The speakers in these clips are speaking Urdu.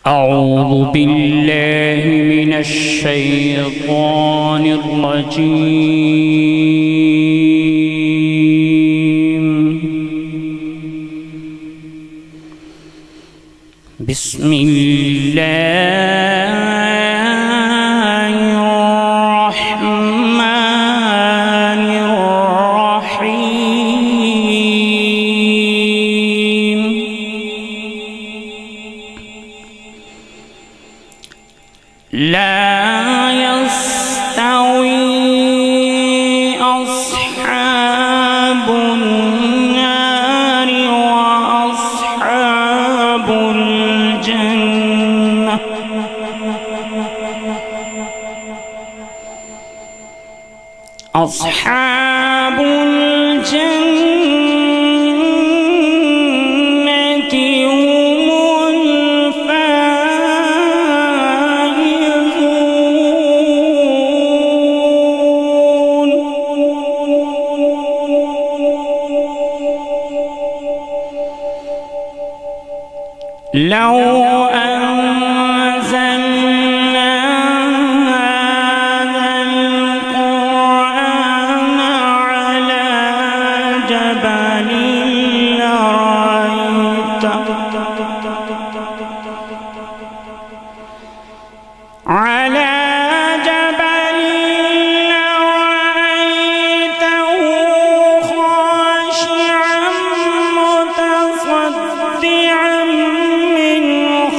أعوذ بالله من الشيطان الرجيم. بسم الله الرحمن الرحيم. لا يستوي أصحاب النار وأصحاب الجنة. أصحاب الجنة لو أنزلنا هذا القرآن على جبل لرأيته خاشعا متصدعا من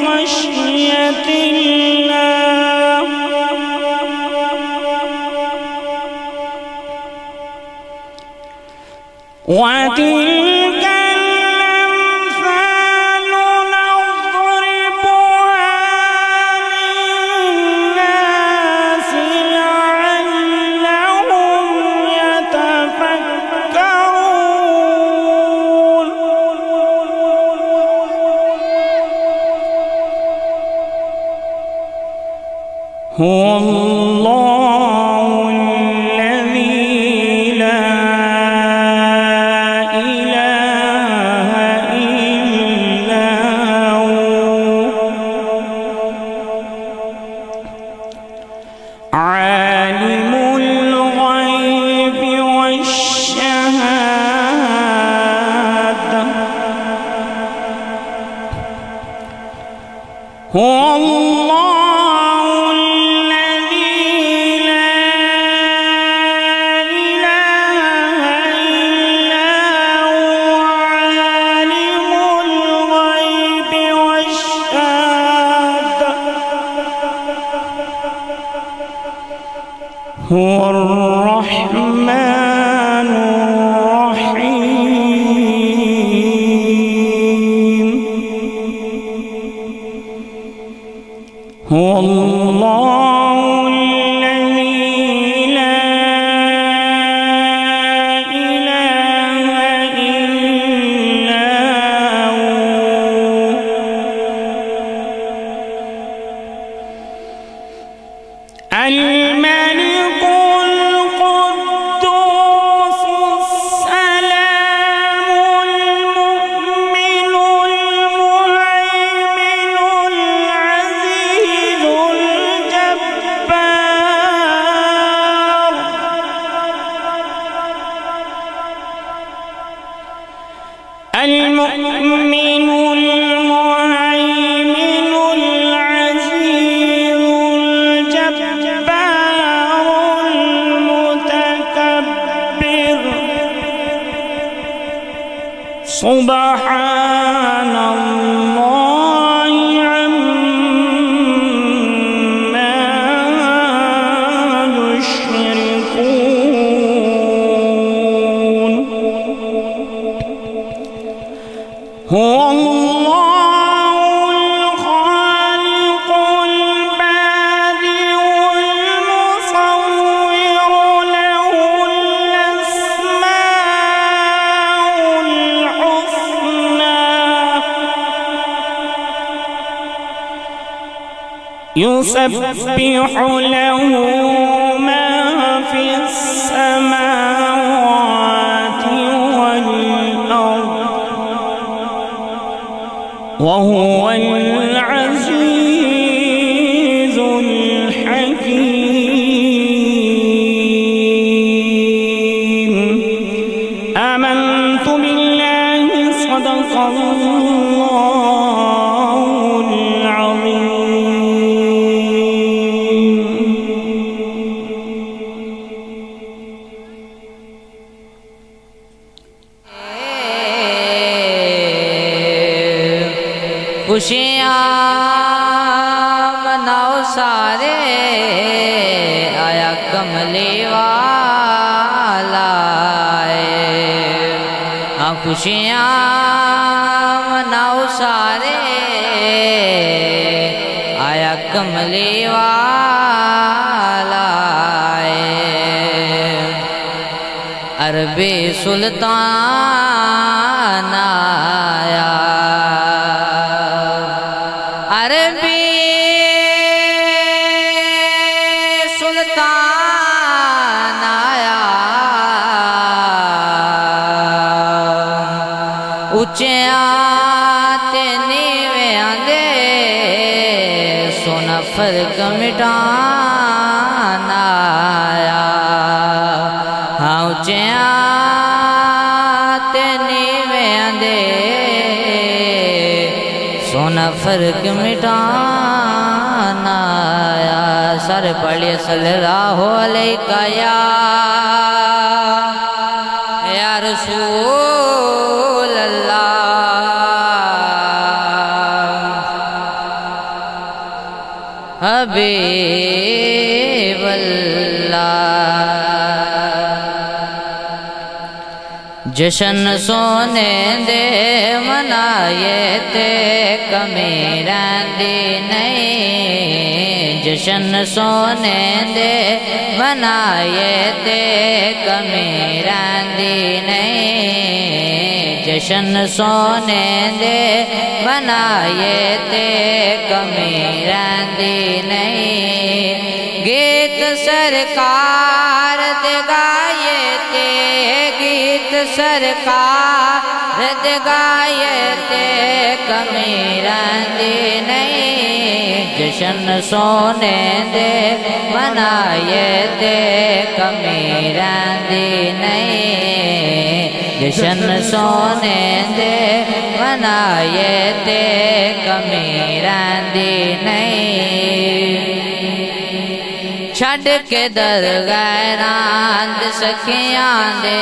خشية الله. وتلك الأمثال نضربها للناس لعلهم يتفكرون. هو الله الذي لا إله إلا هو عالم الغيب والشهادة. هو الله الذي لا إله إلا هو عالم الغيب والشهادة. هو الرحمن الرحيم. هو الله الذي لا إله إلا هو الملك القدوس السلام المؤمن المهيمن العزيز الجبار. المؤمن المهيمن العزيز الجبار المتكبر. سبحان الله عما يشركون. هو الله الخالق البارئ المصور له الأسماء الحسنى. يسبح له ما في السماوات والأرض وهو العزيز خوشیاں مناؤ سارے آیا کملی والا ہاں خوشیاں مناؤ سارے آیا کملی والا عربی سلطان آیا عربی سلطان آیا اچیاں تے نیویاں دے سونا فرق مٹانا آیا ہاں اچیاں تے نیویاں دے سونا فرق مٹانا آیا سارے پڑھئے صلی اللہ علیہ یا رسول اللہ حبیب اللہ جشن سونے دے منائے تے کمی رہندی نہیں جشن سونے دے منائے تے کمی رہندی نہیں جشن سونے دے منائے تے کمی رہندی نہیں گیت سرکار دے گائے تے گیت سرکار دے گائے تے کمی رہندی نہیں جشن سونے دے منائے تے کمی رہندی نہیں جشن سونے دے منائے تے کمی رہندی نہیں چھڑ کے در غیران دے سکھیاں دے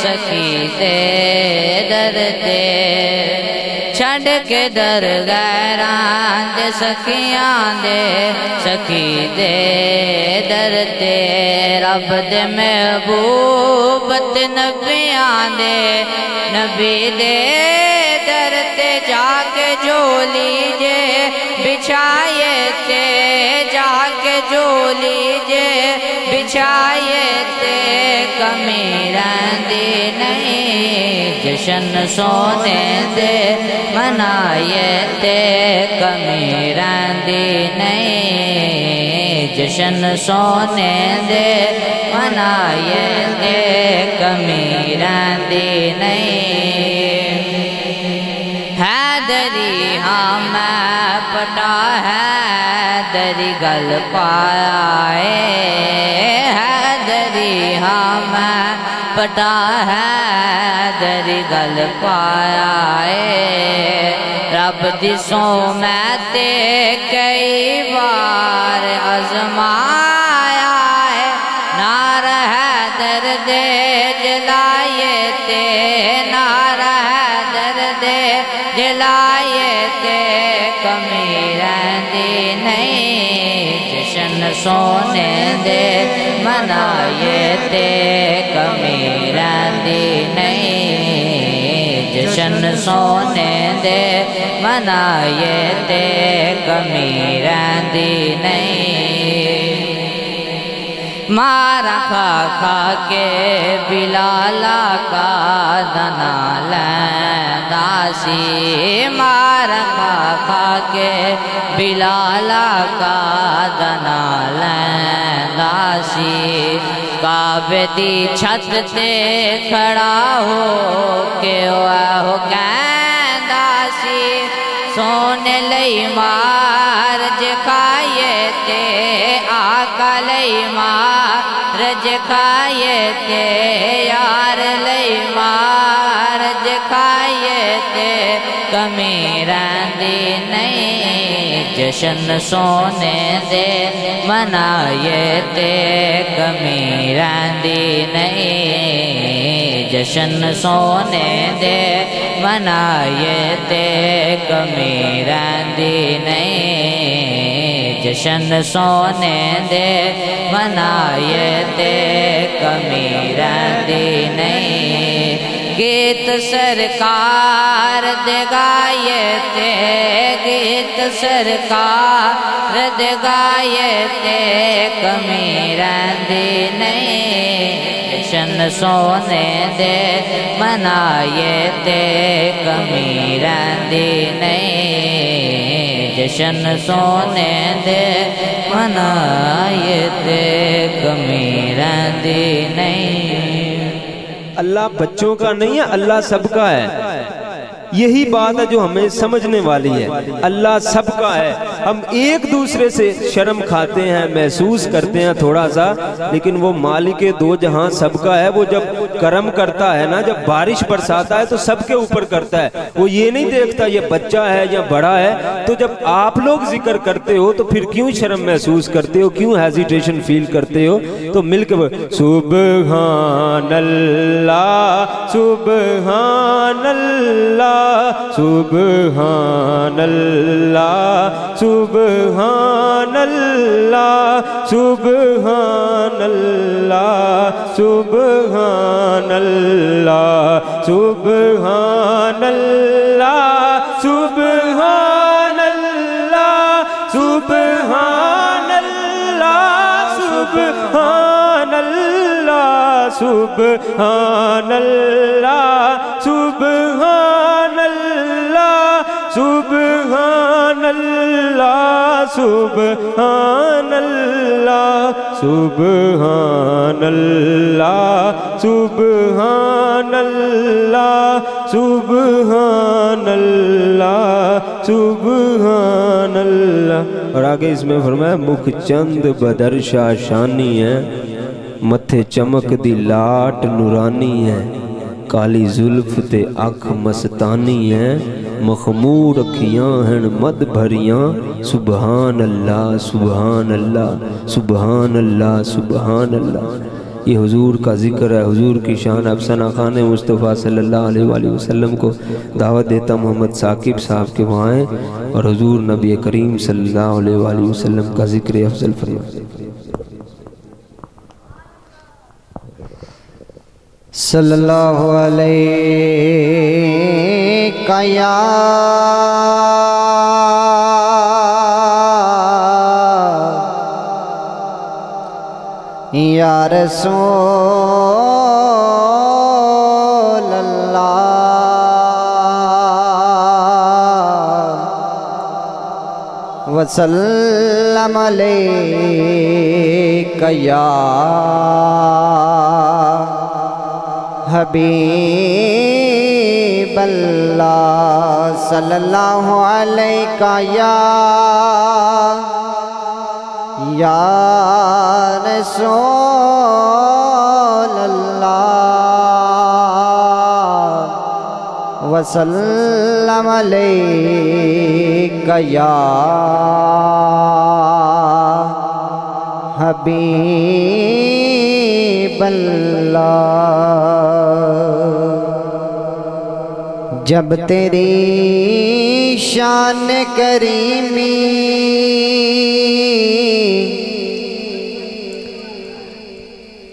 سکھی دے در دے چھڑ کے در غیران دے سکھیاں دے سکھی دے در دے رب دے محبوب تے نبیاں دے نبی دے در تے جا کے جو لیجے بچھائے تے جا کے جو لیجے بچھائے تے کمی رہندی نہیں جشن سونے دے منائے تے کمی رہندی نہیں جشن سونے دے منائے تے کمی رہندی نہیں حیدری ہاں میں پٹا حیدری گل پایا حیدری ہاں میں پٹا حیدری گل پایا رب دی سو میں تے کئی بار آزمایا نار حیدر دے جلائے تے نار حیدر دے جلائے تے کمی رہندی نہیں جشن سونے دے منائے تے کمی رہندی نہیں جشن سونے دے منائے تے کمی رہندی نہیں مارا کھا کھا کے بلالا کا دنا لیندا سی مارا کھا کھا کے بلالا کا دنا لیندا سی کعبے دی چھت تے کھڑا ہو کے وہ کہندا سی سونے لئی مارج کھائے تے آقا لئی مارج کھائے تے یار لئی مارج کھائے تے کمی رہندی نہیں جشن سونے دے منائے تے کمی رہندی نہیں جشن سونے دے منائے تے کمی رہندی نہیں، جشن سونے دے منائے تے کمی رہندی نہیں، گیت سرکار دے گائے تے گیت سرکار دے گائے تے کمی رہندی نہیں، جشن سونے دے منائے تے کمی رہندی نہیں، جشن سونے دے منائے تے کمی رہندی نہیں۔ اللہ بچوں کا نہیں ہے، اللہ سب کا ہے۔ یہی بات ہے جو ہمیں سمجھنے والی ہے، اللہ سب کا ہے۔ ہم ایک دوسرے سے شرم کھاتے ہیں، محسوس کرتے ہیں تھوڑا سا، لیکن وہ مالک دو جہاں سب کا ہے۔ وہ جب کرم کرتا ہے نا، جب بارش برساتا ہے تو سب کے اوپر کرتا ہے، وہ یہ نہیں دیکھتا یہ بچہ ہے یا بڑا ہے۔ تو جب آپ لوگ ذکر کرتے ہو تو پھر کیوں شرم محسوس کرتے ہو، کیوں ہیزیٹیشن فیل کرتے ہو؟ تو مل کے سبحان اللہ سبحان اللہ سبحان اللہ سبحان اللہ سبحان اللہ سبحان اللہ سبحان اللہ سبحان اللہ سبحان اللہ سبحان اللہ سبحان اللہ سبحان سبحان اللہ سبحان اللہ سبحان اللہ سبحان اللہ سبحان اللہ سبحان اللہ۔ اور آگے اس میں فرمایا مکھ چند بدر شاشانی ہے، متھے چمک دی لاٹ نورانی ہے، کالی زلف تے اکھ مستانی ہے، مخمور اکھیاں ہیں مد بھریاں، سبحان اللہ سبحان اللہ سبحان اللہ سبحان اللہ۔ یہ حضور کا ذکر ہے، حضور کی شان۔ افسانہ خان مصطفیٰ صلی اللہ علیہ وآلہ وسلم کو دعوت دیتا محمد ثاقب صاحب کے وہاں ہیں، اور حضور نبی کریم صلی اللہ علیہ وآلہ وسلم کا ذکر افضل فرمائے۔ صلی اللہ علیہ یا رسول اللہ وسلم علیک یا حبیب اللہ صلی اللہ علیہ یا رسول اللہ وسلم علیہ یا حبیب اللہ۔ جب تیری شان کریمی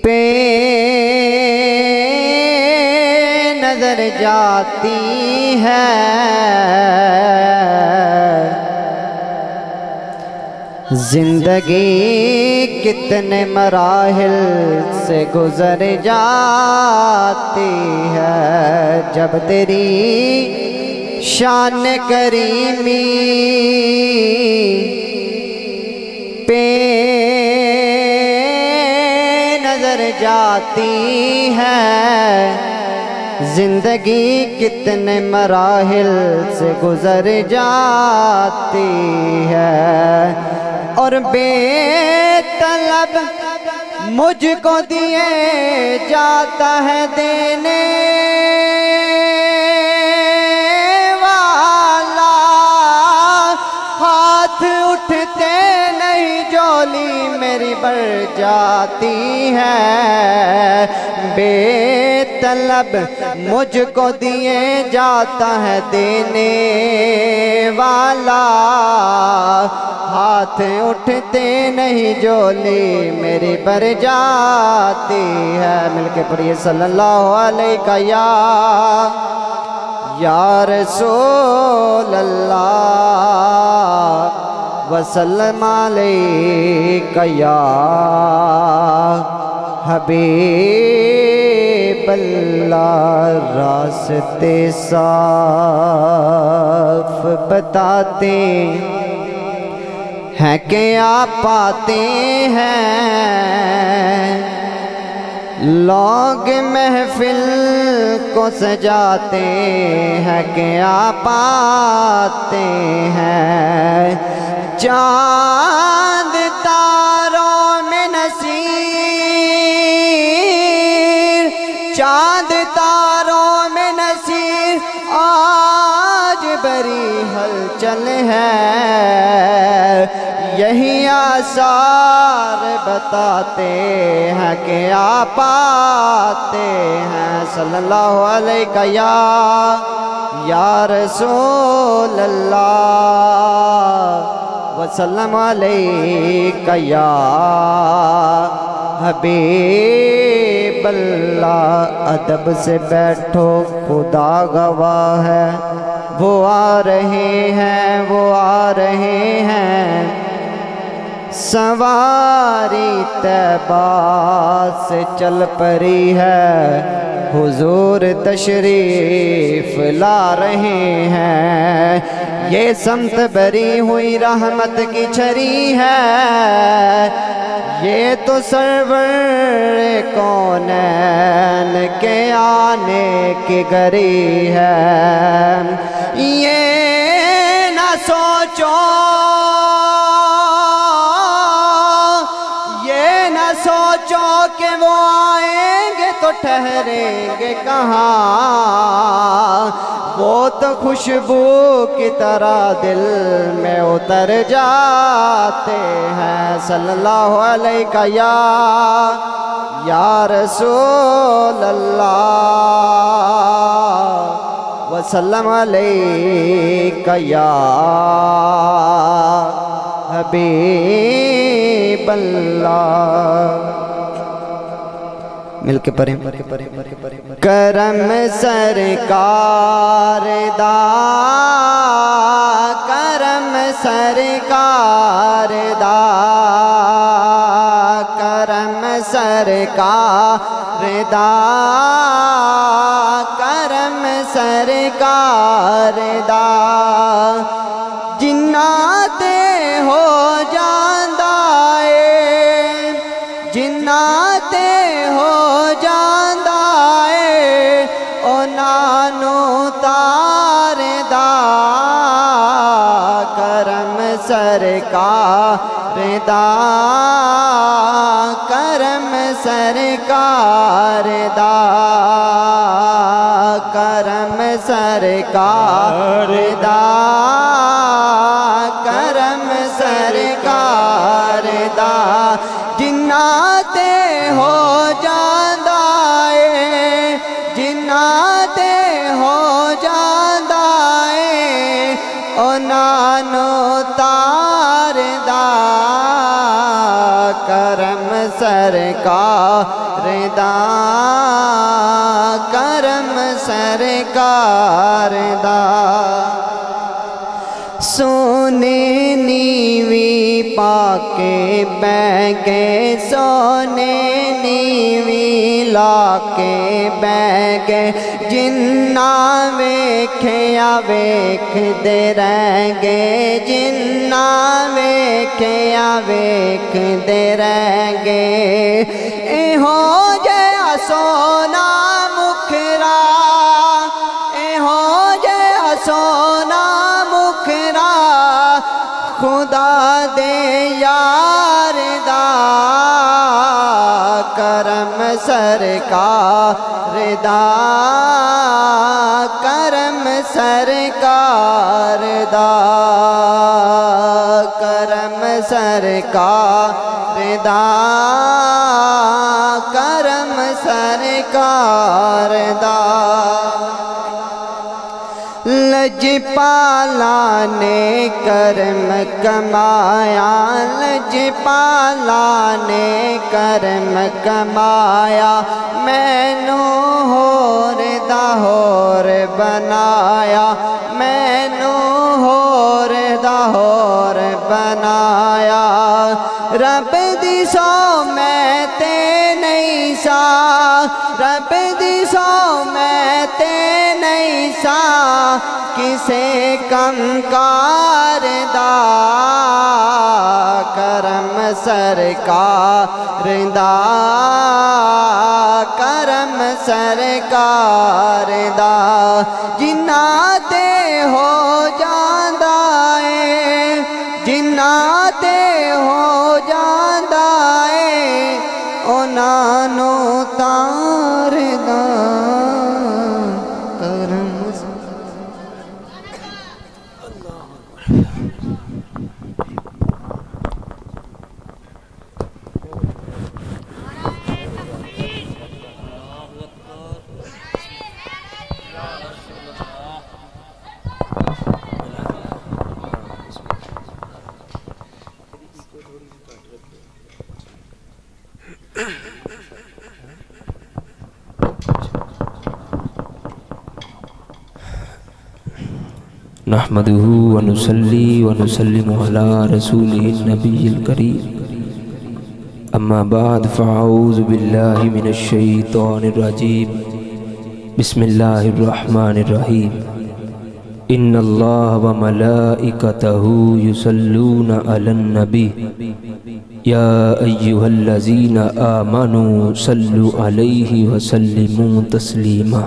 پہ نظر جاتی ہے، زندگی کتنے مراحل سے گزر جاتی ہے، جب تیری شان کریمی پہ نظر جاتی ہے، زندگی کتنے مراحل سے گزر جاتی ہے، اور بے طلب مجھ کو دیے جاتا ہے دینے والا، ہاتھ اٹھتے نہیں جولی میری بڑھ جاتی ہے بے طلب مجھ کو دیے جاتا ہے دینے والا ہاتھ اٹھتے نہیں جولی میری بڑھ جاتی ہے مل کے پڑھیے صلی اللہ علیہ یا رسول اللہ وسلم علیکہ یا حبیب اللہ راستے صاف بتاتے ہیں کہ آپ پاتے ہیں لوگ محفل کو سجاتے ہیں کہ آپ آتے ہیں چاند تاروں میں نصیر چاند تاروں میں نصیر آج بڑی ہلچل ہے یہی آثار بتاتے ہیں کہ آپ آتے ہیں صلی اللہ علیہ یا رسول اللہ وسلم علیکہ یا حبیب اللہ ادب سے بیٹھو خدا گواہ ہے وہ آ رہے ہیں وہ آ رہے ہیں سواری طیبہ سے چل پڑی ہے حضور تشریف لا رہے ہیں یہ سمت بری ہوئی رحمت کی چھری ہے یہ تو سرور کونین کے آنے کی گری ہے یہ نہ سوچو سوچو کہ وہ آئیں گے تو ٹھہریں گے کہاں وہ تو خوشبو کی طرح دل میں اتر جاتے ہیں صلی اللہ علیہ یا رسول اللہ وسلم علیکہ یا حبیب اللہ مل کے پڑھیں کرم سرکار دا کرم سرکار دا کرم سرکار دا کرم سرکار دا جنات ہو جاندہ جنات ہو جاندہ او نانو تار دا کرم سرکار دا کرم سرکار دا کرم سرکار دا کرم سرکار دا جنات ہو جاندہ جنات ہو جاندہ او نانو تار دا کرم سرکار دا کرم سرکار دا سونے نیوی پاکے بیگے سونے نیوی لاکے بیگے جنہ ویکھیا ویکھ دے رہ گے جنہ ویکھیا ویکھ دے رہ گے اے ہو جیا سونا مکھرا اے ہو جیا سونا مکھرا خدا دے یار دا کرم سرکار دا کرم سرکار دا کرم سرکار دا کرم سرکار دا لجپالا نے کرم کمایا لجپالا نے کرم کمایا مینو ہور دا ہور بنایا مینو ہور دا ہور بنایا رب دی سو میں تے نہیں سا رب دی سو میں تے نہیں سا کسے کم کار دا کرم سرکار دا کرم سرکار دا جنہ تے ہو جاندا ہے جنہ تے ہو جاندا ہے انہاں نو تار دا کرم نحمده ونصلي ونسلم على رسوله النبي الكريم اما بعد فاعوذ بالله من الشيطان الرجيم بسم الله الرحمن الرحيم ان الله وملائكته يصلون على النبي يا ايها الذين آمنوا صلوا عليه وسلموا تسليما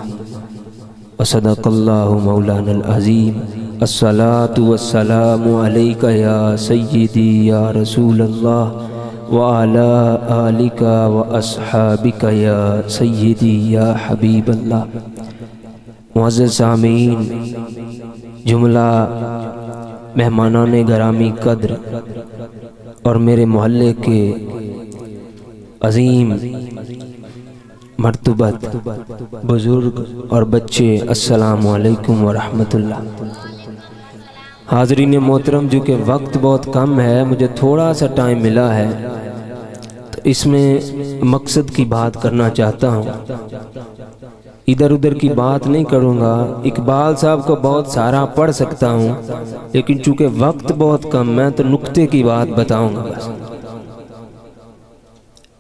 وصدق الله مولانا العظيم الصلاة والسلام عليك يا سيدي يا رسول الله وعلى آلك وأصحابك يا سيدي يا حبيب الله معزز سامعین جملہ مہمانان گرامی قدر اور میرے محلے کے عظیم مرتبت بزرگ اور بچے السلام علیکم ورحمۃ اللہ۔ حاضرین محترم، جو کہ وقت بہت کم ہے، مجھے تھوڑا سا ٹائم ملا ہے تو اس میں مقصد کی بات کرنا چاہتا ہوں، ادھر ادھر کی بات نہیں کروں گا۔ اقبال صاحب کو بہت سارا پڑھ سکتا ہوں لیکن چونکہ وقت بہت کم ہے تو نکتے کی بات بتاؤں گا بس۔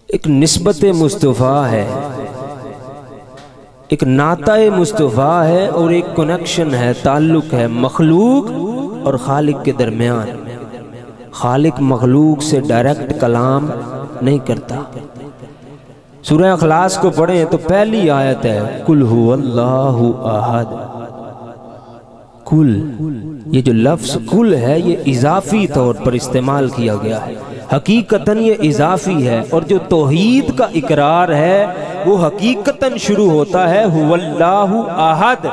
ایک نسبت مصطفیٰ ہے، ایک نعتہ مصطفیٰ ہے اور ایک کنیکشن ہے، تعلق ہے مخلوق اور خالق کے درمیان۔ خالق مخلوق سے ڈائریکٹ کلام نہیں کرتا۔ سورہ اخلاص کو پڑھیں تو پہلی آیت ہے قل هو اللہ احد۔ کل، یہ جو لفظ کل ہے یہ اضافی طور پر استعمال کیا گیا ہے، حقیقتاً یہ اضافی ہے، اور جو توحید کا اقرار ہے وہ حقیقتاً شروع ہوتا ہے هو اللہ احد،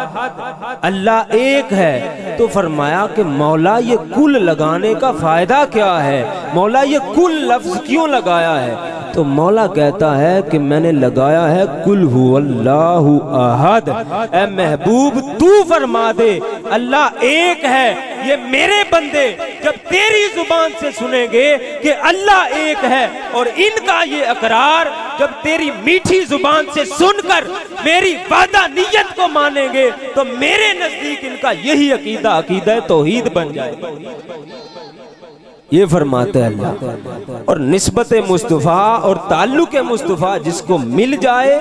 اللہ ایک ہے۔ تو فرمایا کہ مولا یہ کل لگانے کا فائدہ کیا ہے، مولا یہ کل لفظ کیوں لگایا ہے؟ تو مولا کہتا ہے کہ میں نے لگایا ہے قل هو اللہ احد، اے محبوب تو فرما دے اللہ ایک ہے۔ یہ میرے بندے جب تیری زبان سے سنیں گے کہ اللہ ایک ہے اور ان کا یہ اقرار جب تیری میٹھی زبان سے سن کر میری وعدہ نیت کو مانیں گے تو میرے نزدیک ان کا یہی عقیدہ توحید بن جائے۔ یہ فرماتا ہے اللہ۔ اور نسبت مصطفیٰ اور تعلق مصطفیٰ جس کو مل جائے،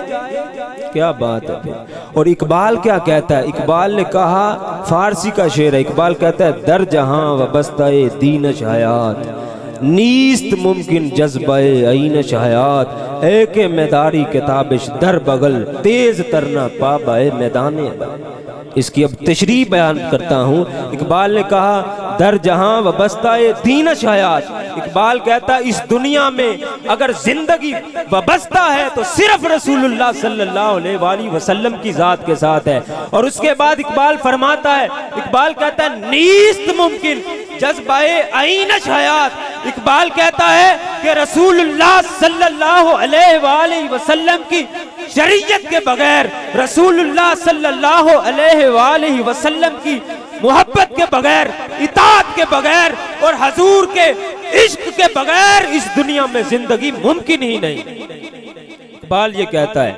کیا بات ہے۔ اور اقبال کیا کہتا ہے؟ اقبال نے کہا، فارسی کا شعر ہے، اقبال کہتا ہے در جہاں وبستہ دینش حیات نیست ممکن جذبہ عینش حیات، اے کہ میداری کتابش در بغل تیز ترنا پابائے میدان۔ اس کی اب تشریح بیان کرتا ہوں۔ اقبال نے کہا در جہاں وبستہ دینش حیات، اقبال کہتا ہے اس دنیا میں اگر زندگی وبستہ ہے تو صرف رسول اللہ صلی اللہ علیہ وآلہ وسلم کی ذات کے ساتھ ہے۔ اور اس کے بعد اقبال فرماتا ہے، اقبال کہتا ہے نیست ممکن جذبہ عینش حیات، اقبال کہتا ہے کہ رسول اللہ صلی اللہ علیہ وآلہ وسلم کی شریعت کے بغیر، رسول اللہ صلی اللہ علیہ وآلہ وسلم کی محبت کے بغیر، اطاعت کے بغیر اور حضور کے عشق کے بغیر اس دنیا میں زندگی ممکن ہی نہیں۔ اقبال یہ کہتا ہے،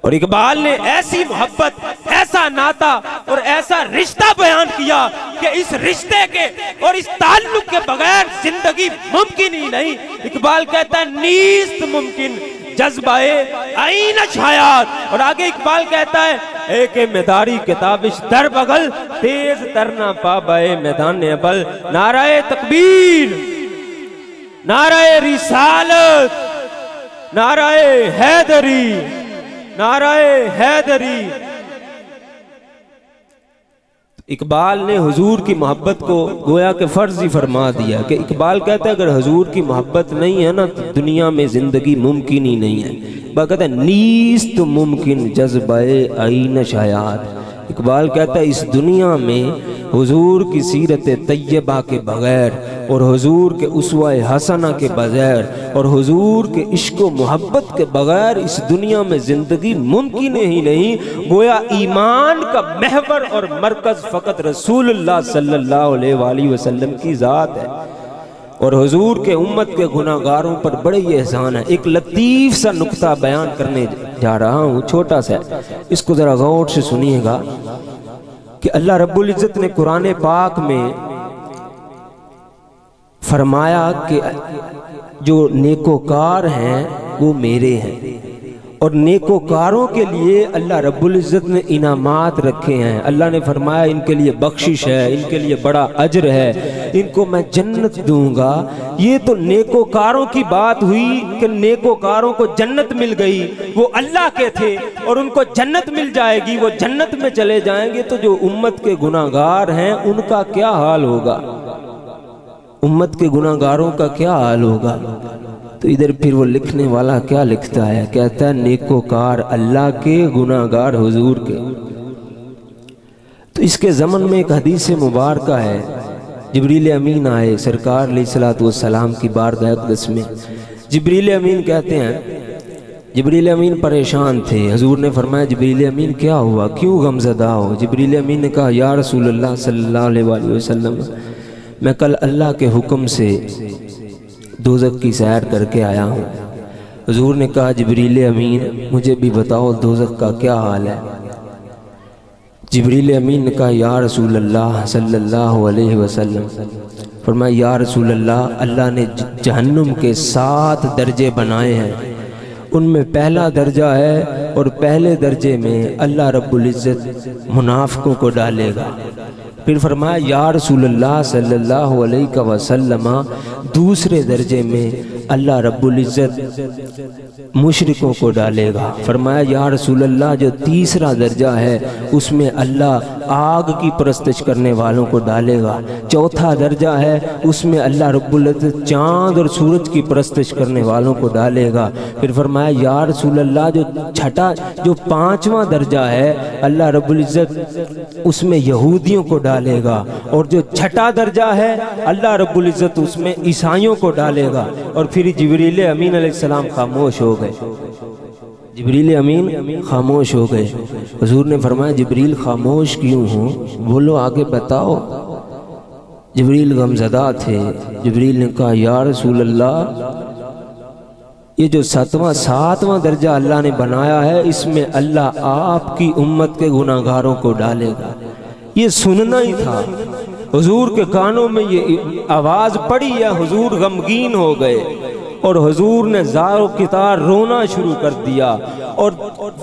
اور اقبال نے ایسی محبت، ایسا ناطہ اور ایسا رشتہ بیان کیا کہ اس رشتے کے اور اس تعلق کے بغیر زندگی ممکن ہی نہیں۔ اقبال کہتا ہے نیست ممکن جذبہ عینش حیات، اور آگے اقبال کہتا ہے ایک مداری کتابش در بغل تیز ترنا پابائے میدان ابل، نعرہ تکبیر، نعرہ رسالت، نعرہ حیدری، نعرہ حیدری۔ اقبال نے حضور کی محبت کو گویا کہ فرض ہی فرما دیا کہ اقبال کہتا ہے اگر حضور کی محبت نہیں ہے نا تو دنیا میں زندگی ممکن ہی نہیں ہے۔ کہتا ہے نیست ممکن جذبہ عینش حیات۔ اقبال کہتا ہے اس دنیا میں حضور کی سیرت طیبہ کے بغیر اور حضور کے اسوہ حسنہ کے بغیر اور حضور کے عشق و محبت کے بغیر اس دنیا میں زندگی ممکن ہی نہیں۔ گویا ایمان کا محور اور مرکز فقط رسول اللہ صلی اللہ علیہ وآلہ وسلم کی ذات ہے، اور حضور کے امت کے گناہگاروں پر بڑے یہ احسان ہے۔ ایک لطیف سا نقطہ بیان کرنے جا رہا ہوں، چھوٹا سا، اس کو ذرا غور سے سنیے گا کہ اللہ رب العزت نے قرآن پاک میں فرمایا کہ جو نیکوکار ہیں وہ میرے ہیں، اور نیکوکاروں کے لیے اللہ رب العزت نے انعامات رکھے ہیں۔ اللہ نے فرمایا ان کے لیے بخشش ہے، ان کے لیے بڑا اجر ہے، ان کو میں جنت دوں گا۔ یہ تو نیکوکاروں کی بات ہوئی کہ نیکوکاروں کو جنت مل گئی، وہ اللہ کے تھے اور ان کو جنت مل جائے گی، وہ جنت میں چلے جائیں گے۔ تو جو امت کے گناہگار ہیں ان کا کیا حال ہوگا؟ امت کے گناہگاروں کا کیا حال ہوگا؟ تو ادھر پھر وہ لکھنے والا کیا لکھتا ہے؟ کہتا ہے نیکوکار اللہ کے، گناہگار حضور کے۔ تو اس کے ضمن میں ایک حدیث مبارکہ ہے، جبریل امین آئے سرکار علیہ السلام کی بارگاہ اقدس میں۔ جبریل امین کہتے ہیں، جبریل امین پریشان تھے۔ حضور نے فرمایا جبریل امین کیا ہوا، کیوں غمزدہ ہو؟ جبریل امین نے کہا یا رسول اللہ صلی اللہ علیہ وسلم، میں کل اللہ کے حکم سے دوزخ کی سیر کر کے آیا ہوں۔ حضور نے کہا جبریل امین مجھے بھی بتاؤ دوزخ کا کیا حال ہے؟ جبریل امین نے کہا یا رسول اللہ صلی اللہ علیہ وسلم، فرمایا یا رسول اللہ، اللہ نے جہنم کے 7 درجے بنائے ہیں، ان میں پہلا درجہ ہے اور پہلے درجے میں اللہ رب العزت منافقوں کو ڈالے گا۔ پھر فرمایا یا رسول اللہ صلی اللہ علیہ وسلم، دوسرے درجے میں اللہ رب العزت مشرکوں کو ڈالے گا۔ فرمایا یا رسول اللہ جو تیسرا درجہ ہے اس میں اللہ آگ کی پرستش کرنے والوں کو ڈالے گا۔ چوتھا درجہ ہے اس میں اللہ رب العزت چاند اور سورج کی پرستش کرنے والوں کو ڈالے گا۔ پھر فرمایا یا رسول اللہ جو 5واں درجہ ہے اللہ رب العزت اس میں یہودیوں کو ڈالے گا، اور جو 6واں درجہ ہے اللہ رب العزت اس میں عیسائیوں کو ڈالے گا۔ اور پھر جبریل امین علیہ السلام خاموش ہو گئے، جبریل امین خاموش ہو گئے۔ حضور نے فرمایا جبریل خاموش کیوں ہو، بولو آگے بتاؤ۔ جبریل غمزدہ تھے۔ جبریل نے کہا یا رسول اللہ، یہ جو 7واں درجہ اللہ نے بنایا ہے اس میں اللہ آپ کی امت کے گناہگاروں کو ڈالے گا۔ یہ سننا ہی تھا، حضور کے کانوں میں یہ آواز پڑی ہے، حضور غمگین ہو گئے اور حضور نے زار و کتار رونا شروع کر دیا۔ اور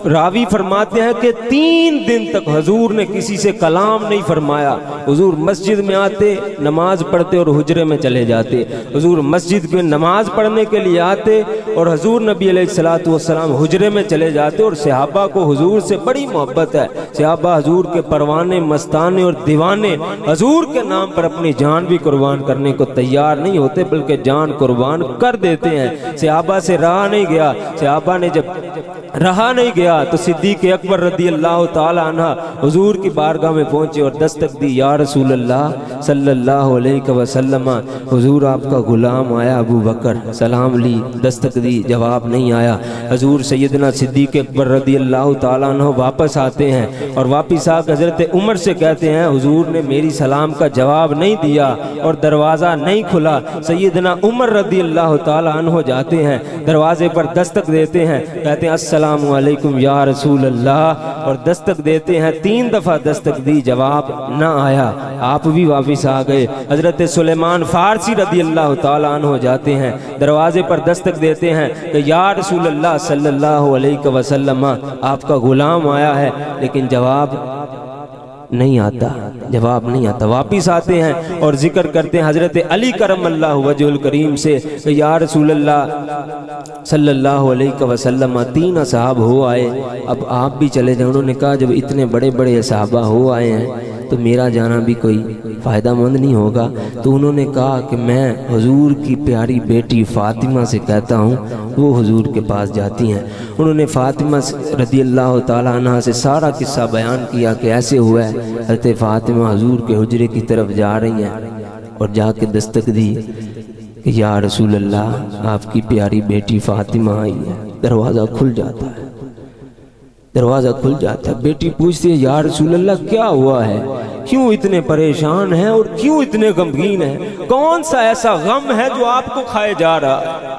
راوی فرماتے ہیں کہ 3 دن تک حضور نے کسی سے کلام نہیں فرمایا۔ حضور مسجد میں آتے، نماز پڑھتے اور حجرے میں چلے جاتے۔ حضور مسجد میں نماز پڑھنے کے لیے آتے اور حضور نبی علیہ الصلوۃ والسلام حجرے میں چلے جاتے اور صحابہ کو حضور سے بڑی محبت ہے، صحابہ حضور کے پروانے مستانے اور دیوانے حضور کے نام پر اپنی جان بھی قربان کرنے کو تیار نہیں ہوتے بلکہ جان قربان کر دیتے ہیں۔ صحابہ سے رہا نہیں گیا، صحابہ نے جب رہا نہیں گیا تو صدیق اکبر رضی اللہ تعالی عنہ حضور کی بارگاہ میں پہنچے اور دستک دی، یا رسول اللہ صلی اللہ علیہ وسلم، حضور آپ کا غلام آیا ابو بکر، سلام لی، دستک دی، جواب نہیں آیا۔ حضور سیدنا صدیق اکبر رضی اللہ تعالیٰ عنہ واپس آتے ہیں اور واپس آ کر حضرت عمر سے کہتے ہیں حضور نے میری سلام کا جواب نہیں دیا اور دروازہ نہیں کھلا۔ سیدنا عمر رضی اللہ تعالیٰ عنہ جاتے ہیں، دروازے پر دستک دیتے ہیں، کہتے ہیں السلام علیکم یا رسول اللہ، اور دستک دیتے ہیں، 3 دفعہ دستک دی، جواب نہ آیا، آپ بھی واپس آ گئے۔ حضرت سلیمان فارسی رضی اللہ تعالیٰ عنہ جاتے ہیں، دروازے پر دستک دیتے ہیں کہ یا رسول اللہ صلی اللہ علیہ وسلم آپ کا غلام آیا ہے، لیکن جواب نہیں آتا، جواب نہیں آتا۔ واپس آتے ہیں اور ذکر کرتے ہیں حضرت علی کرم اللہ وجہ الکریم سے کہ یا رسول اللہ صلی اللہ علیہ وسلم 3 اصحاب ہو آئے، اب آپ بھی چلے جائیں۔ انہوں نے کہا جب اتنے بڑے بڑے صحابہ ہو آئے ہیں تو میرا جانا بھی کوئی فائدہ مند نہیں ہوگا۔ تو انہوں نے کہا کہ میں حضور کی پیاری بیٹی فاطمہ سے کہتا ہوں، وہ حضور کے پاس جاتی ہیں۔ انہوں نے فاطمہ رضی اللہ تعالیٰ عنہ سے سارا قصہ بیان کیا کہ ایسے ہوا ہے۔ حضرت فاطمہ حضور کے حجرے کی طرف جا رہی ہیں اور جا کے دستک دی کہ یا رسول اللہ آپ کی پیاری بیٹی فاطمہ آئی ہے۔ دروازہ کھل جاتا ہے، دروازہ کھل جاتا ہے۔ بیٹی پوچھتی ہے یا رسول اللہ کیا ہوا ہے، کیوں اتنے پریشان ہیں اور کیوں اتنے غمگین ہیں، کون سا ایسا غم ہے جو آپ کو کھائے جا رہا ہے،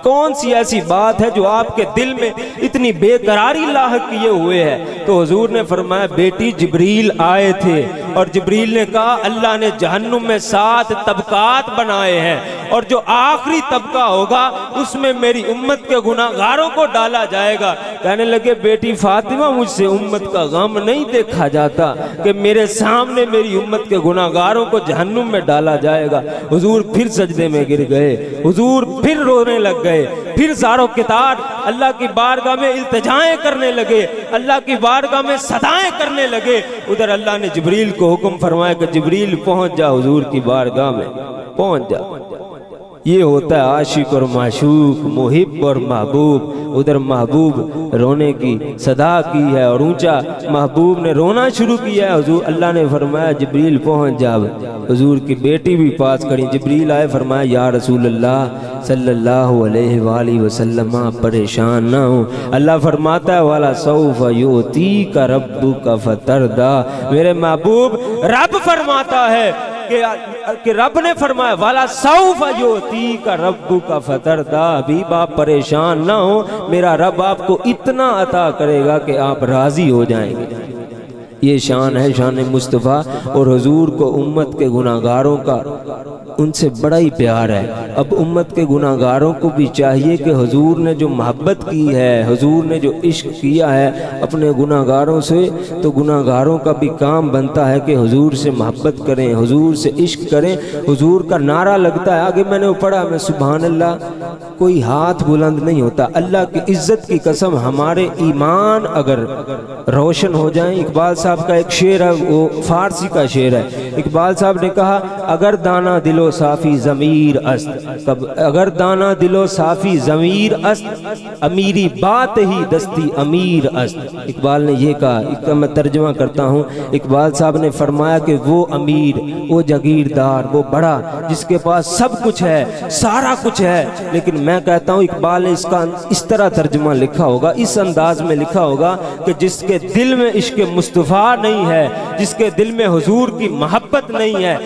کون سی ایسی بات ہے جو آپ کے دل میں اتنی بے قراری لاحق کیے ہوئے ہے؟ تو حضور نے فرمایا بیٹی جبریل آئے تھے اور جبریل نے کہا اللہ نے جہنم میں 7 طبقات بنائے ہیں اور جو آخری طبقہ ہوگا اس میں میری امت کے گناہگاروں کو ڈالا جائے گا۔ کہنے لگے بیٹی فاطمہ مجھ سے امت کا غم نہیں دیکھا جاتا کہ میرے سامنے میری امت کے گناہگاروں کو جہنم میں ڈالا جائے گا۔ حضور پھر سجدے میں گر گئے، حضور پھر رونے لگ گئے، پھر زارو کتار اللہ کی بارگاہ میں التجائیں کرنے لگے، اللہ کی بارگاہ میں صدائیں کرنے لگے۔ ادھر اللہ نے جبریل کو حکم فرمایا کہ جبریل پہنچ جا حضور کی بارگاہ میں، پہنچ جا۔ یہ ہوتا ہے عاشق اور معشوق، محب اور محبوب۔ ادھر محبوب رونے کی صدا کی ہے اور اونچا محبوب نے رونا شروع کیا ہے۔ حضور اللہ نے فرمایا جبریل پہنچ جا۔ حضور کی بیٹی بھی پاس کری، جبریل آئے، فرمایا یا رسول اللہ صلی اللہ علیہ وآلہ وسلم پریشان نہ ہو۔ اللہ فرماتا ہے وَلَا سَوْفَ يُؤْتِيكَ رَبُّكَ فَتَرْضَىٰ، میرے محبوب رب فرماتا ہے کہ رب نے فرمایا وَلَا سَوْفَ يُؤْتِيكَ رَبُّكَ فَتَرْضَىٰ، حبیب آپ پریشان نہ ہو، میرا رب آپ کو اتنا عطا کرے گا کہ آپ راضی ہو جائیں گے۔ یہ شان ہے، شان مصطفیٰ، اور حضور کو امت کے گناہگاروں کا ان سے بڑا ہی پیار ہے۔ اب امت کے گناہگاروں کو بھی چاہیے کہ حضور نے جو محبت کی ہے، حضور نے جو عشق کیا ہے اپنے گناہگاروں سے، تو گناہگاروں کا بھی کام بنتا ہے کہ حضور سے محبت کریں، حضور سے عشق کریں۔ حضور کا نعرہ لگتا ہے، آگے میں نے پڑھا میں سبحان اللہ، کوئی ہاتھ بلند نہیں ہوتا۔ اللہ کی عزت کی قسم ہمارے ایمان اگر روشن ہو جائیں، اقبال صاحب کا ایک شعر ہے، وہ فارسی کا شعر ہے۔ اقبال صاحب نے کہا اگر دانا دلو صافی ضمیر است، اگر دانا دلو صافی ضمیر است، امیری بات ہی دستی امیر است۔ اقبال نے یہ کہا، اس کا میں ترجمہ کرتا ہوں۔ اقبال صاحب نے فرمایا کہ وہ امیر، وہ جاگیردار، وہ بڑا جس کے پاس سب کچھ ہے، سارا کچھ ہے، لیکن میں کہتا ہوں اقبال نے اس کا اس طرح ترجمہ لکھا ہوگا، اس انداز میں لکھا ہوگا کہ جس کے دل میں عشق مصطفیٰ نہیں ہے، جس کے دل میں حضور کی محبت نہیں ہے،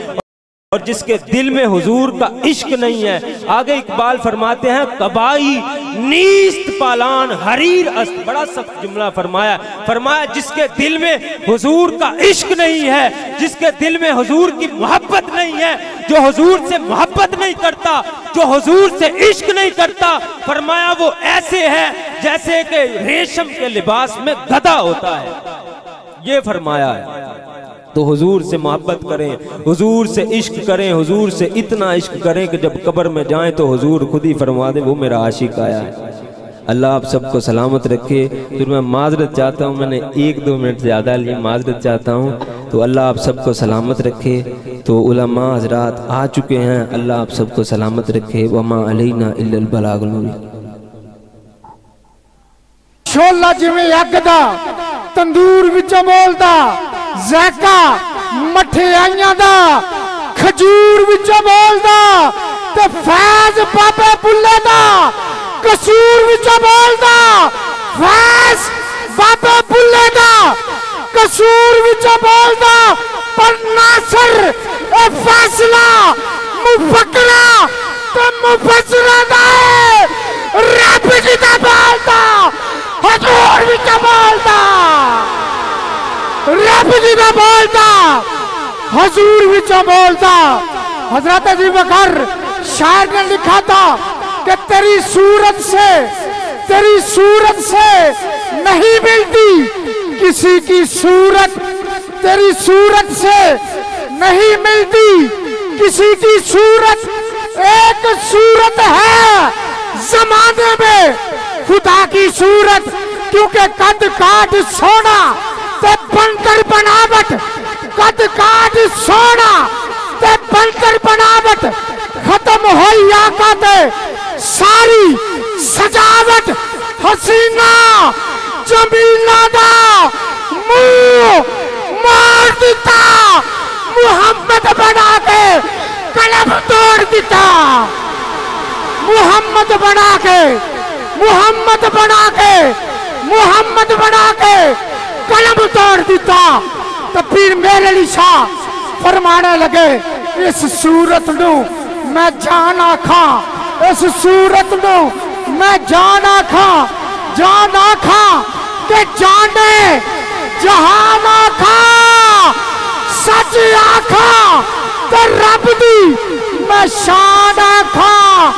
اور جس کے دل میں حضور کا عشق نہیں ہے، آگے اقبال فرماتے ہیں کبائی نیست پالان حریر است، بڑا سخت جملہ فرمایا، فرمایا جس کے دل میں حضور کا عشق نہیں ہے، جس کے دل میں حضور کی محبت نہیں ہے، جو حضور سے محبت نہیں کرتا، جو حضور سے عشق نہیں کرتا، فرمایا وہ ایسے ہے جیسے کہ ریشم کے لباس میں گدھا ہوتا ہے۔ یہ فرمایا ہے، تو حضور سے محبت کریں، حضور سے عشق کریں، حضور سے اتنا عشق کریں کہ جب قبر میں جائیں تو حضور خود ہی فرما دیں وہ میرا عاشق آیا ہے۔ اللہ آپ سب کو سلامت رکھے۔ پھر میں معذرت چاہتا ہوں، میں نے 1-2 منٹ زیادہ لی، معذرت چاہتا ہوں، تو اللہ آپ سب کو سلامت رکھے۔ تو علماء حضرات آ چکے ہیں، اللہ آپ سب کو سلامت رکھے۔ وما علینا الا البلاغ المبین۔ شولا جویں اگ دا تندور وچ بولدا، ذائقہ مٹھائیاں دا کھجور وچ بولدا، تے فیض بابے بلے دا قصور وچ بولدا، فیض بابے بلے دا قصور وچ بولدا، پر ناصر اے فیصلہ مفکرہ تے مفسرہ دا ہے، رب جی دا بولدا، حضور وچ بولدا، رب جی دا بولدا، حضور وچ بولدا۔ حضرت ابو بکر شاعر نے لکھا تھا کہ تیری صورت سے نہیں ملتی کسی کی صورت، تیری صورت سے نہیں ملتی کسی کی صورت، ایک صورت ہے زمانے میں خدا کی صورت، کیونکہ قد کاٹ سونا تے بنکر بناوٹ، قد کاٹ سونا تے بنکر بناوٹ، ختم ہوئی آقا تے ساری سجاوٹ، حسینہ جمیلہ دا منہ مار دیتا، محمد بنا کے قلم توڑ دیتا، محمد بنا کے، محمد بنا کے، محمد بنا کے قلم توڑ دیتا۔ تو پھر میرے علی شاہ فرمانے لگے اس صورت نو میں جان آکھاں، اس صورت نو میں جان آکھاں، جان آکھاں کہ جانے جہان آکھاں، سچ آکھاں تے رب دی میں شان آکھاں،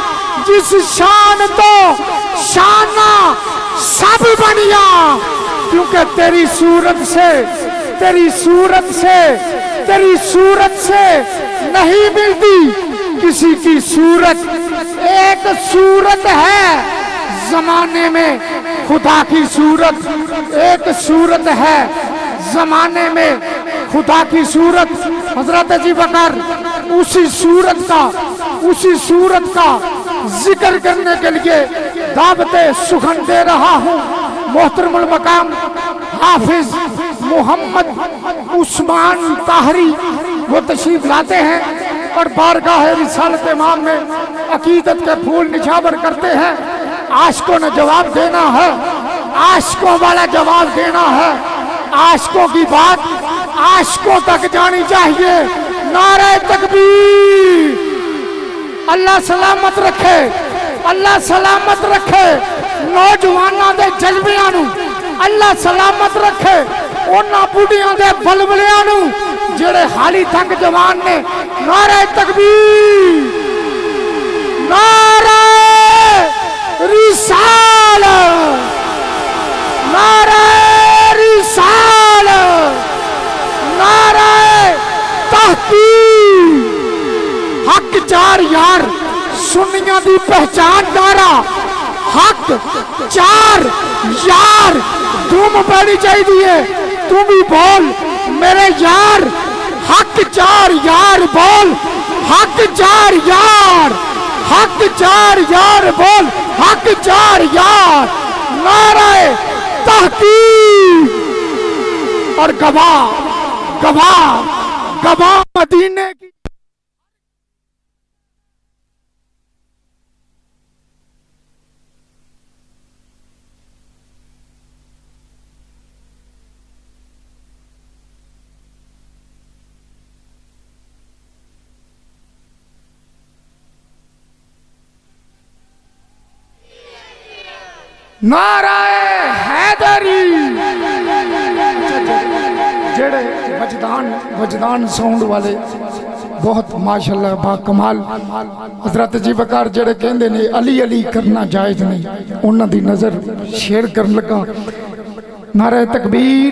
جس شان تو شانہ سب بنیا، کیونکہ تیری صورت سے، تیری صورت سے، تیری صورت سے نہیں ملتی کسی کی صورت، ایک صورت ہے زمانے میں خدا کی صورت، ایک صورت ہے زمانے میں خدا کی صورت۔ حضرت ابو بکر اسی صورت کا ذکر کرنے کے لیے دعوت سخن دے رہا ہوں۔ محترم المقام حافظ محمد عثمان طاہری وہ تشریف لاتے ہیں اور بارگاہ رسالت امام میں عقیدت کے پھول نچھاور کرتے ہیں۔ عاشقوں نے جواب دینا ہے، عاشقوں والا جواب دینا ہے، عاشقوں کی بات عاشقوں تک جانی چاہیے۔ نعرہ تکبیر، اللہ سلامت رکھے، اللہ سلامت رکھے نوجوانوں دے جذبیاں نو، اللہ سلامت رکھے انہاں بوڑھیاں دے بلبلیاں نو جڑے حالی تنگ جوان نے۔ نعرہ تکبیر، نعرہ رسالت، نعرہ رسالت، نعرہ تحقیق۔ حق چار یار سنیاں دی پہچان دارا، حق چار یار تم بڑی چاہیے، تم بھی بول میرے یار، حق چار یار بول، حق چار یار، حق چار یار بول، حق چار یار۔ نعرہ تحقیق اور گواہ گواہ گواہ مدینے کی۔ نعرہ حیدری، جڑے وجدان ساؤنڈ والے بہت ماشاءاللہ با کمال حضرت ابو بکر جڑے کہندے نے علی علی کرنا جائز نہیں، انہاں دی نظر شیئر کرن لگا۔ نعرہ تکبیر،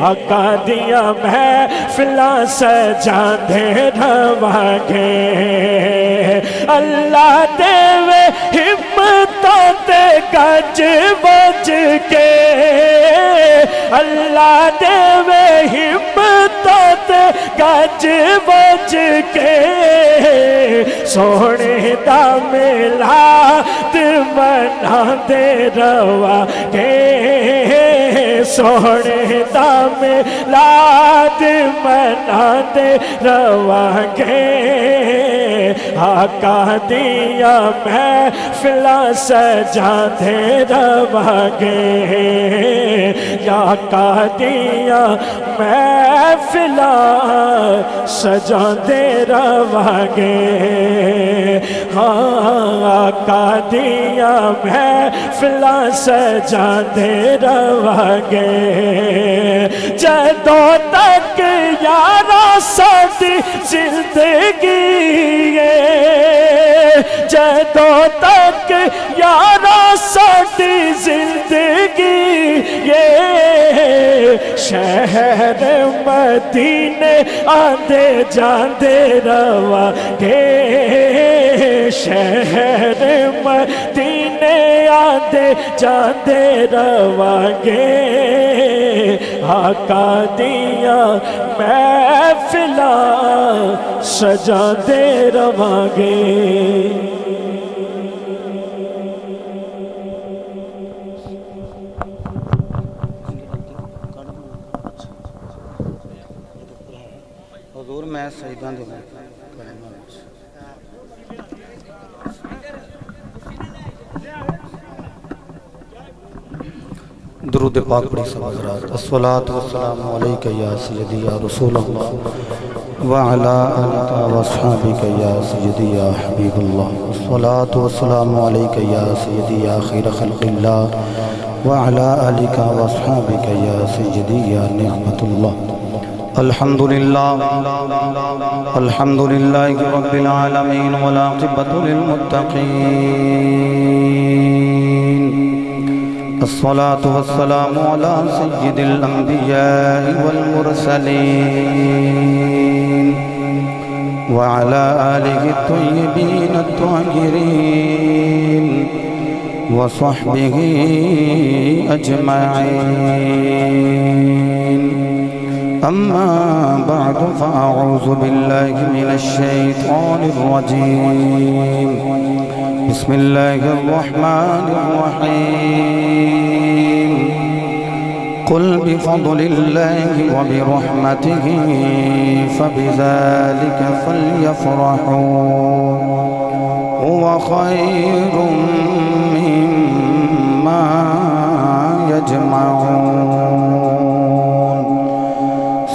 آقا دیا محفلاں سجاندے رواں اللہ دے وے ہمتاں تے گج بج کے اللہ دے وے ہمتاں تے گج بج کے سونے دا میلاد منا دے رواں سونے دا میلاد منا دے رواں آقا دیا محفلاں سجاندے رواں آقا دیا محفلاں سجاندے رواں آقا دیا محفلاں سجاندے رواں جدوں تک یارا ساڈی زندگی جدوں تک یارا ساڈی زندگی شہر مدینے آندے جاندے رواں شہر مدینے آندے جاندے رواں آقا دیا محفلاں سجاندے رواں حضور میں سجدہ دوں درود پاک پڑھی سب حضرات الصلاۃ والسلام علیک یا سیدی یا رسول اللہ وعلی آلک واصحابک یا سیدی یا حبیب اللہ الصلاۃ والسلام علیک یا سیدی یا خیر خلق اللہ وعلی آلک واصحابک یا سیدی یا نعمت اللہ الحمدللہ رب العالمین والعاقبۃ للمتقین الصلاة والسلام على سيد الأنبياء والمرسلين وعلى آله الطيبين الطاهرين وصحبه أجمعين أما بعد فأعوذ بالله من الشيطان الرجيم بسم الله الرحمن الرحيم قل بفضل الله وبرحمته فبذلك فليفرحوا هو خير مما يجمعون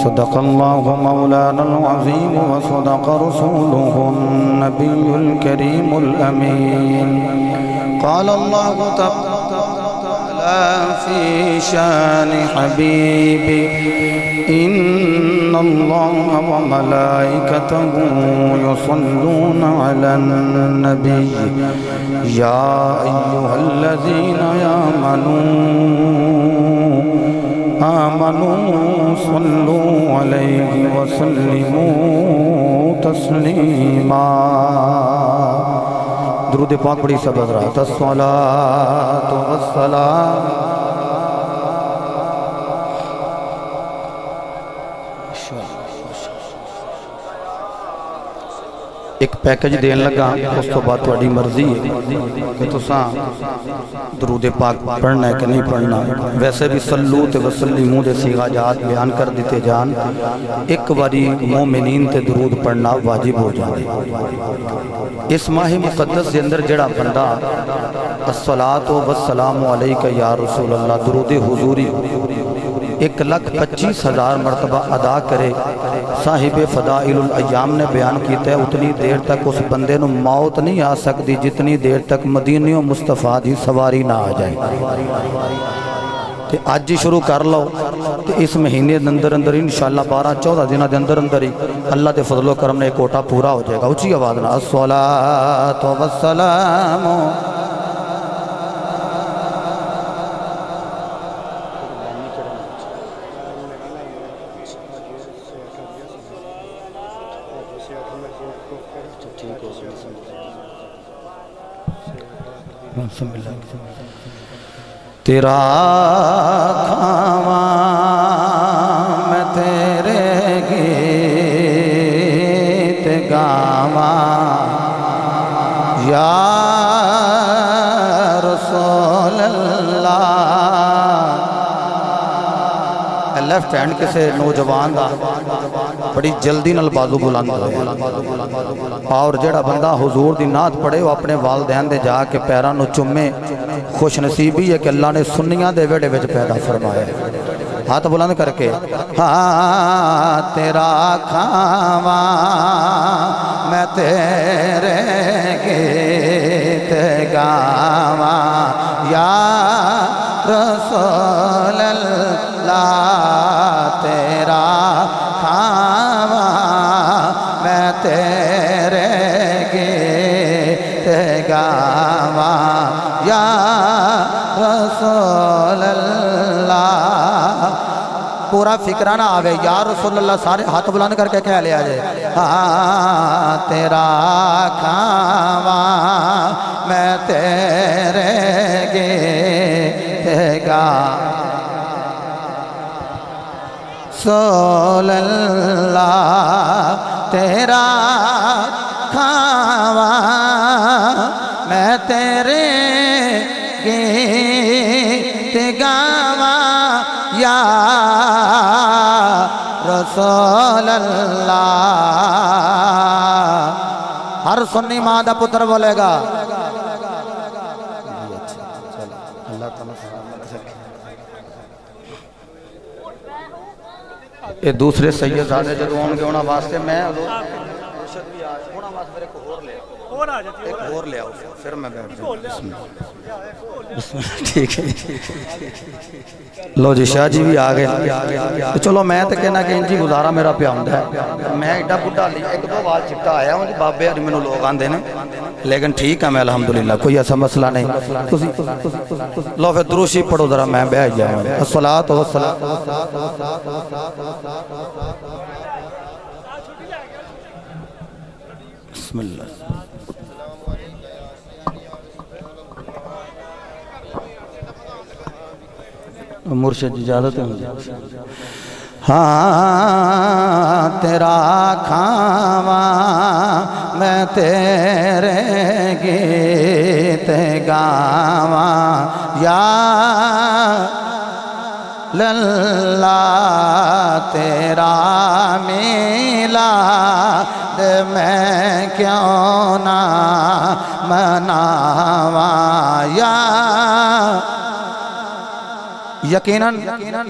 صدق الله مولانا العظيم وصدق رسوله النبي الكريم الأمين قال الله تعالى في شان حبيبي إن الله وملائكته يصلون على النبي يا أيها الذين آمنوا صلوا عليه وسلموا تسلیما. درود پاک پڑھی سب حضرات. الصلاۃ والسلام. ایک پیکج دین لگا, اس تو بعد تھوڑی مرضی ہے کہ تساں درود پاک پڑھنا ہے کہ نہیں پڑھنا. ویسے بھی صلو تے وسلمو دے صیغات بیان کر دیتے جان, ایک باری مومنین تے درود پڑھنا واجب ہو جائے. اس ماہ مقدس دے اندر جڑا بندہ الصلاۃ والسلام علیک یا رسول اللہ درود حضوری 1,25,000 مرتبہ ادا کرے, صاحب فضائل الایام نے بیان کیتا ہے اتنی دیر تک اس بندے نو موت نہیں آ سکتی جتنی دیر تک مدینی و مصطفیٰ دی سواری نہ آ جائے. آج ہی شروع کر لو تو اس مہینے اندر اندر انشاءاللہ 12-14 دنوں دے اندر اندر ہی اللہ دے فضل و کرم نے کوٹا پورا ہو جائے گا. اونچی آواز نہ الصلاۃ والسلام. تیرا کھاواں میں تیرے گیت گاواں یا رسول اللہ. لیفٹ ہینڈ کسے نوجوان دا بڑی جلدی نال بازو بلند ہوئے اور جڑا بندہ حضور دی نعت پڑھے وہ اپنے والدین دے جا کے پیراں نو چومے. خوش نصیبی ہے کہ اللہ نے سنیاں دے ویڑے وچ پیدا فرمایا. ہاتھ بلند کر کے ہاں تیرا کھاواں میں تیرے گیت گاواں یا رسول اللہ. تیرا کھاواں میں تیرے گیت گاواں یا رسول اللہ. پورا فکرہ نہ آوے یا رسول اللہ سارے ہاتھ بلند کر کے کہہ لیا جائے. ہاں تیرا کھاواں میں تیرے گیت گاواں رسول اللہ. تیرا کھاواں میں تیرے گیت گاواں یا رسول اللہ. ہر سنی ماں دا پتر بولے گا. اللہ تعالیٰ یہ دوسرے سید زادے جدو ہوں گے انہاں واسطے میں مرشد بھی آج انہاں واسطے میرے کو اور لے ایک اور لے آؤ پھر میں بیٹھ جاؤں. ٹھیک ہے لو جی شاہ جی بھی آگئے. چلو میں تو کہنا کہ انجی گزارا میرا پیاؤں ہے. میں ایڈا بڑھا لی ایک دو بار چکتا آیا ہوں جی بابے ہر منو لوگ آن دینے لیکن ٹھیک ہے میں الحمدللہ کوئی ایسا مسئلہ نہیں. لو پھر دروشی پڑھو ذرا میں بیٹھ جاؤں. الصلاۃ والسلام بسم اللہ. مرشد اجازت ہے. ہاں تیرا کھاواں میں تیرے گیت گاواں یا اللہ. تیرا میلاد میں کیوں نہ مناواں یا یقیناً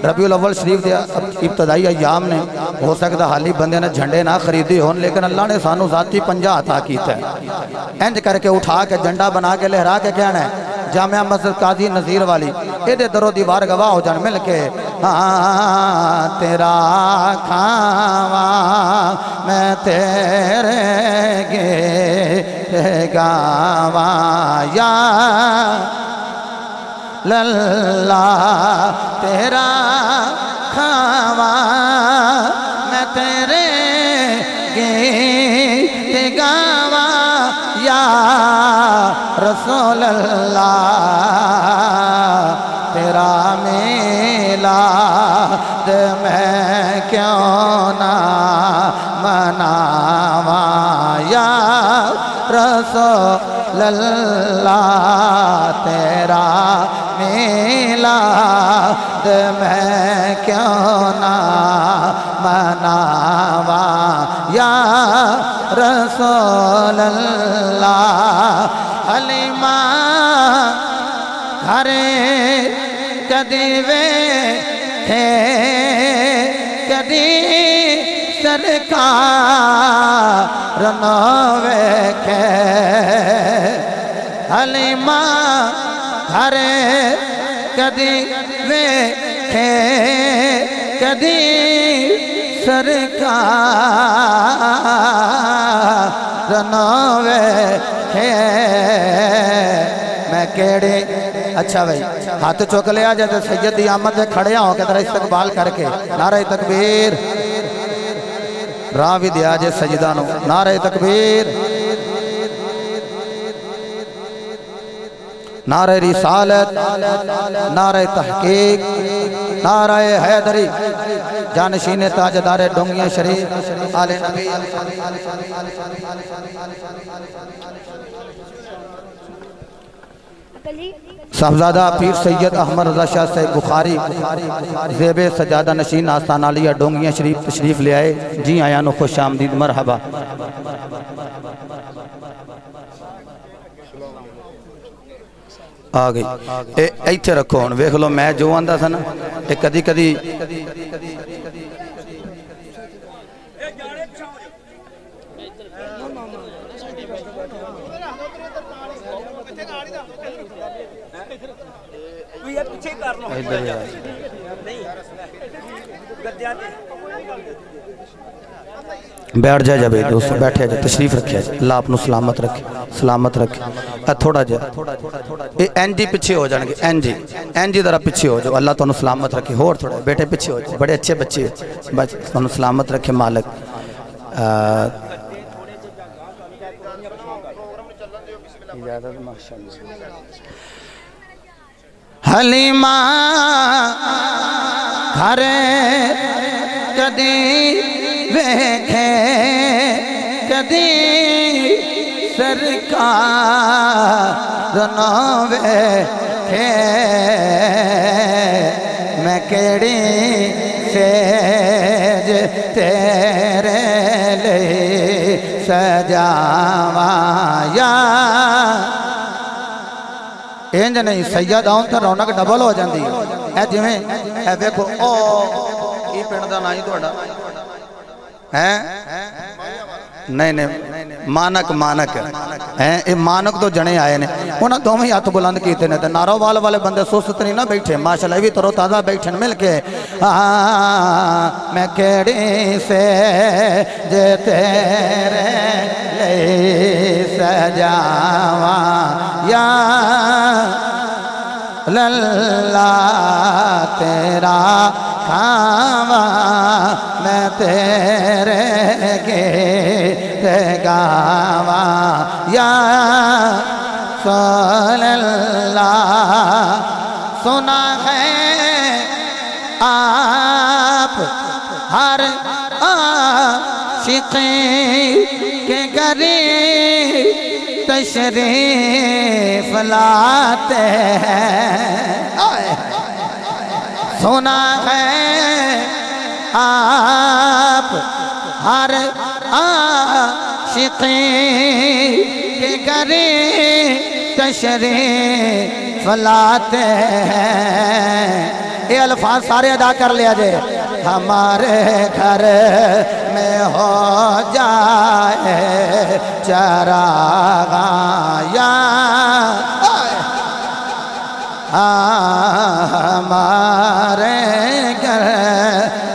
ربیع الاول شریف دے ابتدائی ایام نے ہو سکتا حالی بندے نے جھنڈے نہ خریدے ہون لیکن اللہ نے سانو ذاتی پنجہ عطا کیتا ہے. انج کر کے اٹھا کے جھنڈا بنا کے لہرا کے کہنا ہے جامعہ مسجد قاضی نذیر والی ایدے درو دیوار گواہ ہو جان مل کے. ہاں تیرا کھاواں میں تیرے گیت گاواں یا اللہ. تیرا کھاواں میں تیرے گیت گاواں یا رسول اللہ. تیرا میلاد میں کیوں نہ مناواں یا رسول اللہ. تیرا میلاد میں کیوں نہ مناواں یا رسول اللہ. حلیمہ گھرے کدی ویکھے کدی سرکار نہ ویکھے. حلیمہ گھرے کدی ویکھے کدی سرکار نہ ویکھے. میں کیڑے اچھا بھائی ہاتھ چوک لیا جیسے سید دی آمد سے کھڑے ہوں کہ ذرا استقبال کر کے نعرہ تکبیر راہ بھی دیا جے سجدانو. نعرہ تکبیر نعرہ رسالت، نعرہ تحقیق، نعرہ حیدری، جانشین تاجدار ڈونگیاں شریف، آل نبی صاحبزادہ پیر سید احمد رضا شاہ صاحب بخاری زیب سجادہ نشین آستان علیہ ڈونگیاں شریف تشریف لے آئے. جی آیانو خوش آمدید، مرحبا. آگئی ایتھے رکھو ہون ویکھ لو میں جو آندہ تھا نا ایک کدی کدی بیٹھ جائے جب دوستو بیٹھے جائے تشریف رکھے جائے. اللہ اپنو سلامت رکھے، سلامت رکھے. تھوڑا جائے این جی پچھے ہو جانگے، این جی ذرا پچھے ہو جو. اللہ تو انہوں سلامت رکھے. اور تھوڑا بیٹے پچھے ہو جائے، بڑے اچھے بچے انہوں سلامت رکھے مالک. حلیمہ گھر کدی ویکھے کدی سرکار نہ ویکھے میں کیڑی سیج تیرے لئی سجاواں یا انج نہیں سید آؤں تھا رونق ڈبل ہو جاندی ہے. جی میں اے دیکھو او یہ پینڈ دا نائی توڑا ہے نہیں مانک اے مانک تو جنے آئے نے انہاں دو میں ہاتھ بلند کیتے نے نارو والے بندے سست نہیں نہ بیٹھے ماشاءاللہ بھی ترو تازہ بیٹھن مل کے. میں کیڑی سے جے تیرے لئی سجاواں یا اللہ تیرا کھاواں میں تیرے گیت گاواں یا صلی اللہ. سنا ہے آپ ہر عاشقی کے گھر تشریف لاتے ہیں. سنا ہے آپ ہر عاشقی کے گھر تشریف لاتے ہیں. یہ الفاظ سارے ادا کر لیا جائے. ہمارے گھر میں ہو جائے چراغاں یا ہمارے گھر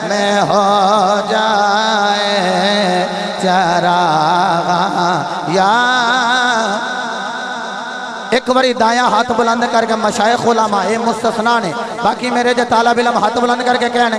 میں ہو جائے چراغاں یا. ایک باری دایاں ہاتھ بلند کر کے مشائخ علماء مستثنا نے باقی میرے جو طالب علم ہاتھ بلند کر کے کہنے